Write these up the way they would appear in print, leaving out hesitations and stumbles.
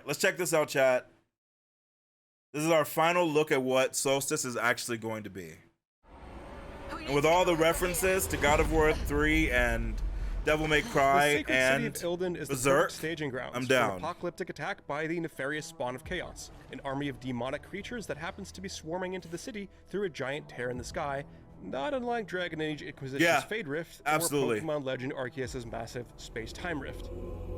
let's check this out, chat. This is our final look at what Soulstice is actually going to be. And with all the references to God of War 3 and Devil May Cry and City of Ilden is Berserk, the staging grounds I'm for down. an apocalyptic attack by the nefarious spawn of chaos, an army of demonic creatures that happens to be swarming into the city through a giant tear in the sky, not unlike Dragon Age Inquisition's Fade Rift absolutely. or Pokemon Legend Arceus' massive space-time rift.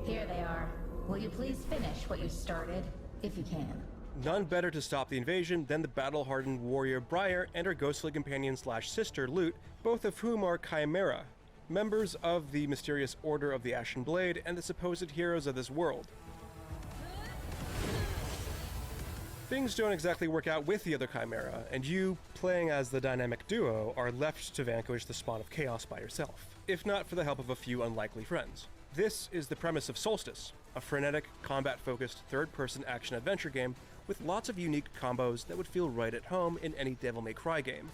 Here they are. Will you please finish what you started, if you can? None better to stop the invasion than the battle-hardened warrior Briar and her ghostly companion/sister Lute, both of whom are Chimera, members of the mysterious Order of the Ashen Blade and the supposed heroes of this world. Things don't exactly work out with the other Chimera, and you, playing as the dynamic duo, are left to vanquish the spawn of chaos by yourself, if not for the help of a few unlikely friends. This is the premise of Soulstice, a frenetic, combat-focused, third-person action-adventure game with lots of unique combos that would feel right at home in any Devil May Cry game.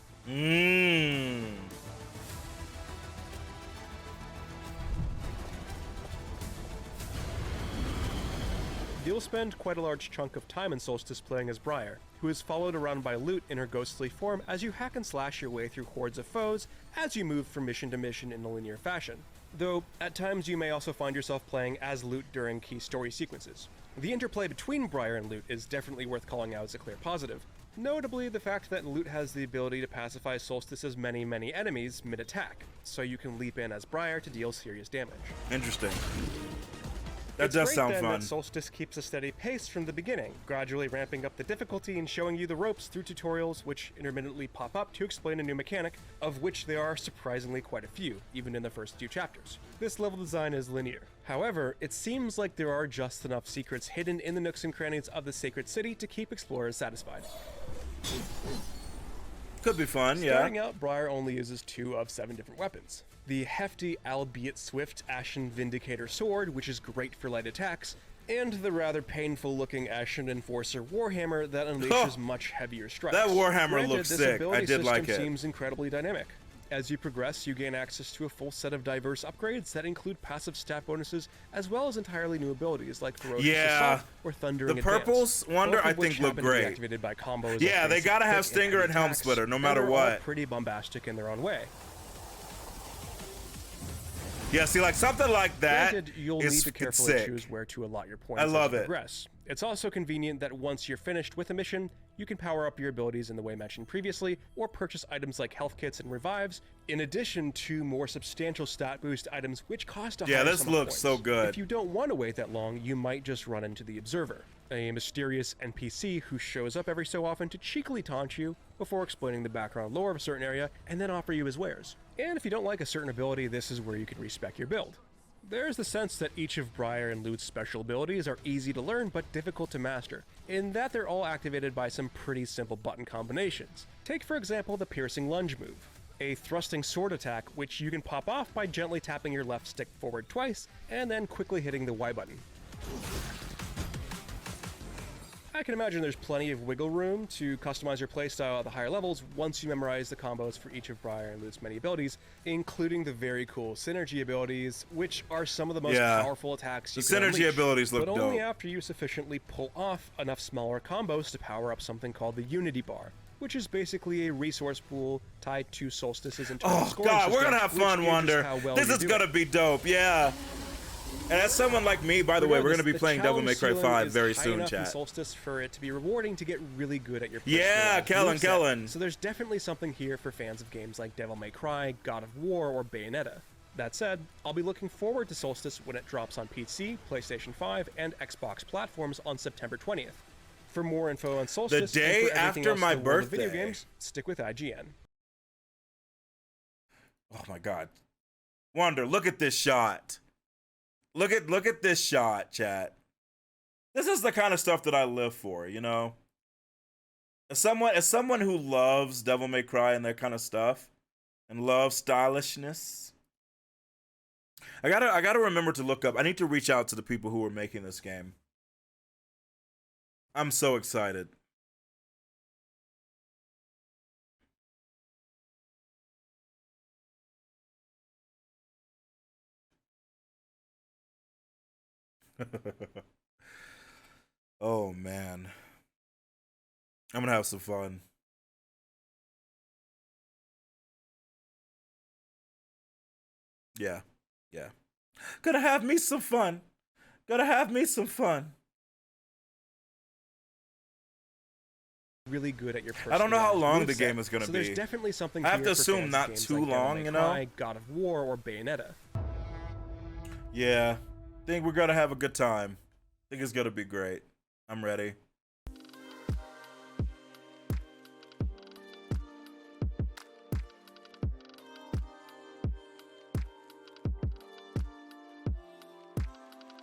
You'll spend quite a large chunk of time in Soulstice playing as Briar, who is followed around by Lute in her ghostly form as you hack and slash your way through hordes of foes as you move from mission to mission in a linear fashion. Though, at times you may also find yourself playing as Lute during key story sequences. The interplay between Briar and Lute is definitely worth calling out as a clear positive, notably the fact that Lute has the ability to pacify Soulstice's many enemies mid-attack, so you can leap in as Briar to deal serious damage. Interesting. That It's does great, sound then, fun. that Soulstice keeps a steady pace from the beginning, gradually ramping up the difficulty and showing you the ropes through tutorials which intermittently pop up to explain a new mechanic, of which there are surprisingly quite a few, even in the first few chapters. This level design is linear. However, it seems like there are just enough secrets hidden in the nooks and crannies of the Sacred City to keep explorers satisfied. Could be fun, yeah. Starting out, Briar only uses 2 of 7 different weapons. The hefty, albeit swift, Ashen Vindicator sword, which is great for light attacks, and the rather painful-looking Ashen Enforcer Warhammer that unleashes much heavier strikes. That Warhammer Granted, looks this sick. ability I did like system it. Seems incredibly dynamic. As you progress, you gain access to a full set of diverse upgrades that include passive stat bonuses, as well as entirely new abilities like Ferocious Assault or Thundering The Advance. purples, Wonder, Both of I which think look happen to be great. activated by combos Yeah, of they basic gotta have quick Stinger and Helm attacks, Splitter, no and matter they're all what. pretty bombastic in their own way. Yeah, see, like something like that Granted, you'll is need to carefully sick. choose where to allot your points I love as you it. progress. It's also convenient that once you're finished with a mission, you can power up your abilities in the way mentioned previously, or purchase items like health kits and revives, in addition to more substantial stat boost items which cost a higher this sum of looks points. so good. If you don't want to wait that long, you might just run into the Observer, a mysterious NPC who shows up every so often to cheekily taunt you before explaining the background lore of a certain area and then offer you his wares. And if you don't like a certain ability, this is where you can respec your build. There's the sense that each of Briar and Lute's special abilities are easy to learn but difficult to master, in that they're all activated by some pretty simple button combinations. Take for example the Piercing Lunge move, a thrusting sword attack which you can pop off by gently tapping your left stick forward twice and then quickly hitting the Y button. I can imagine there's plenty of wiggle room to customize your playstyle at the higher levels once you memorize the combos for each of Briar and Lute's many abilities, including the very cool synergy abilities, which are some of the most powerful attacks you can synergy unleash, abilities look but only dope. after you sufficiently pull off enough smaller combos to power up something called the Unity Bar, which is basically a resource pool tied to Soulstice's internal scoring God, system, we're gonna have which fun, gauges Wonder. how well This you is do gonna it. be dope, yeah. And as someone like me, by the way, we're gonna be The playing Devil May Cry challenge 5 ceiling very is high soon, enough in chat. Soulstice for it to be rewarding to get really good at your Yeah, personalized moveset. Kellan. So there's definitely something here for fans of games like Devil May Cry, God of War, or Bayonetta. That said, I'll be looking forward to Soulstice when it drops on PC, PlayStation 5, and Xbox platforms on September 20th. For more info on Soulstice, The day and for everything after else my in the world of video birthday. games, stick with IGN. Oh my God, Wonder, look at this shot. Look at this shot, chat. This is the kind of stuff that I live for, you know. As someone who loves Devil May Cry and that kind of stuff, and loves stylishness, I gotta remember to look up. I need to reach out to the people who are making this game. I'm so excited. gonna have some fun. Yeah. Yeah. Gonna have me some fun. Gonna have me some fun. Really good at your I don't know how long the moveset, game is gonna so be. there's definitely something I have here to for assume fans of not games too like Devil long, May you know? Cry, God of War, or Bayonetta. Yeah. Think we're gonna have a good time. Think it's gonna be great. I'm ready.